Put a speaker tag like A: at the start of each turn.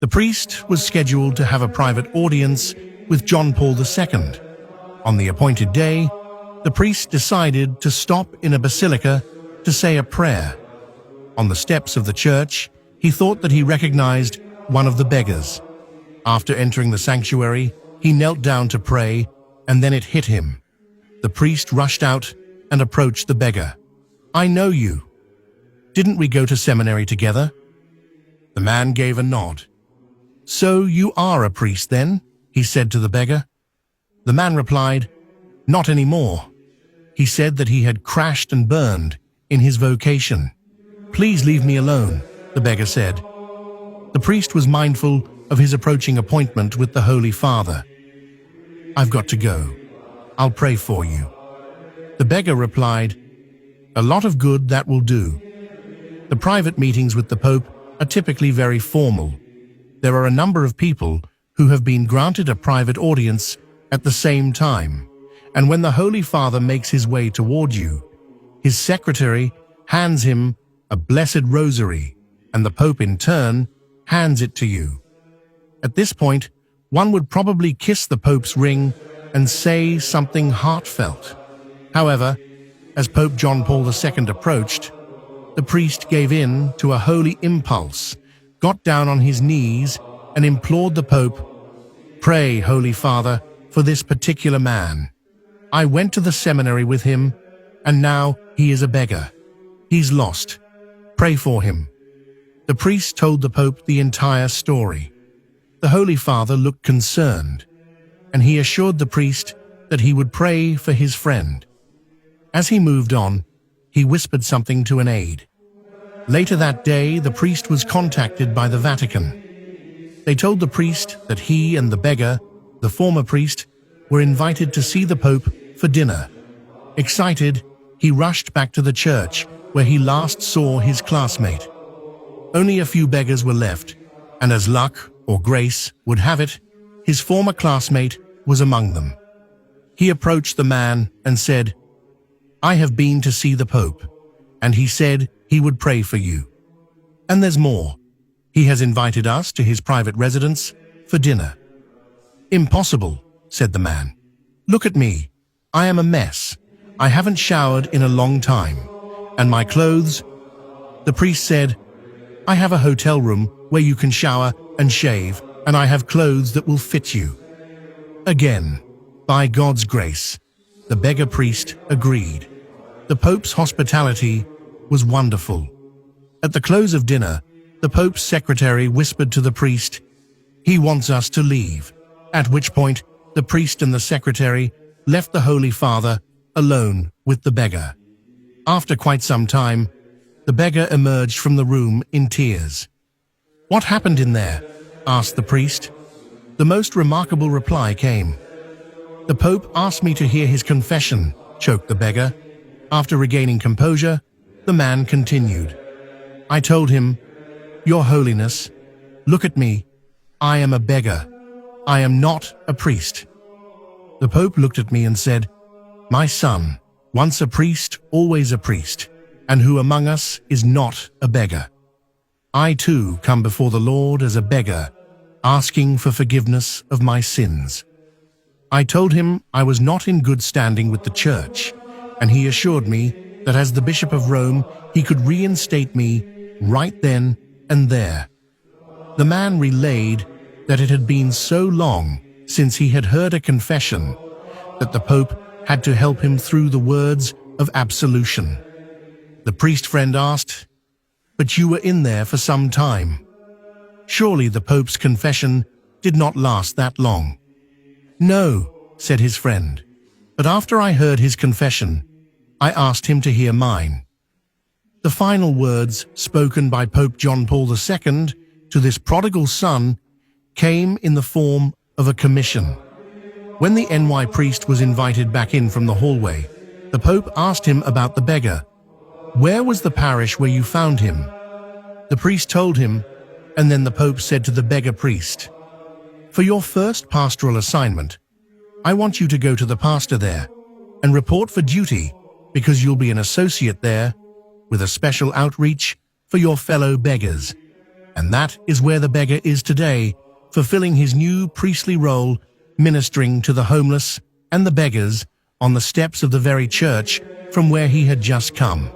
A: The priest was scheduled to have a private audience with John Paul II. On the appointed day, the priest decided to stop in a basilica to say a prayer. On the steps of the church, he thought that he recognized one of the beggars. After entering the sanctuary, he knelt down to pray, and then it hit him. The priest rushed out and approached the beggar. "I know you. Didn't we go to seminary together?" The man gave a nod. "So you are a priest then?" he said to the beggar. The man replied, "Not anymore." He said that he had crashed and burned in his vocation. "Please leave me alone," the beggar said. The priest was mindful of his approaching appointment with the Holy Father. "I've got to go. I'll pray for you." The beggar replied, "A lot of good that will do." The private meetings with the Pope are typically very formal. There are a number of people who have been granted a private audience at the same time, and when the Holy Father makes his way toward you, his secretary hands him a blessed rosary, and the Pope in turn hands it to you. At this point, one would probably kiss the Pope's ring and say something heartfelt. However, as Pope John Paul II approached, the priest gave in to a holy impulse, got down on his knees, and implored the Pope, "Pray, Holy Father, for this particular man. I went to the seminary with him, and now he is a beggar. He's lost. Pray for him." The priest told the Pope the entire story. The Holy Father looked concerned, and he assured the priest that he would pray for his friend. As he moved on, he whispered something to an aide. Later that day, the priest was contacted by the Vatican. They told the priest that he and the beggar, the former priest, were invited to see the Pope for dinner. Excited, he rushed back to the church where he last saw his classmate. Only a few beggars were left, and as luck or grace would have it, his former classmate was among them. He approached the man and said, "I have been to see the Pope, and he said he would pray for you. And there's more. He has invited us to his private residence for dinner." "Impossible," said the man. "Look at me. I am a mess. I haven't showered in a long time. And my clothes?" The priest said, "I have a hotel room where you can shower and shave, and I have clothes that will fit you." Again, by God's grace, the beggar priest agreed. The Pope's hospitality was wonderful. At the close of dinner, the Pope's secretary whispered to the priest, "He wants us to leave," at which point the priest and the secretary left the Holy Father alone with the beggar. After quite some time, the beggar emerged from the room in tears. "What happened in there?" asked the priest. The most remarkable reply came. "The Pope asked me to hear his confession," choked the beggar. After regaining composure, the man continued. "I told him, 'Your Holiness, look at me. I am a beggar. I am not a priest.' The Pope looked at me and said, 'My son, once a priest, always a priest, and who among us is not a beggar? I too come before the Lord as a beggar, asking for forgiveness of my sins.' I told him I was not in good standing with the Church, and he assured me that as the Bishop of Rome, he could reinstate me right then and there. The man relayed that it had been so long since he had heard a confession that the Pope had to help him through the words of absolution. The priest friend asked, "But you were in there for some time. Surely the Pope's confession did not last that long." "No," said his friend, "but after I heard his confession, I asked him to hear mine." The final words spoken by Pope John Paul II to this prodigal son came in the form of a commission. When the NY priest was invited back in from the hallway, the Pope asked him about the beggar. "Where was the parish where you found him?" The priest told him, and then the Pope said to the beggar priest, "For your first pastoral assignment, I want you to go to the pastor there and report for duty, because you'll be an associate there with a special outreach for your fellow beggars. And that is where the beggar is today, fulfilling his new priestly role, ministering to the homeless and the beggars on the steps of the very church from where he had just come.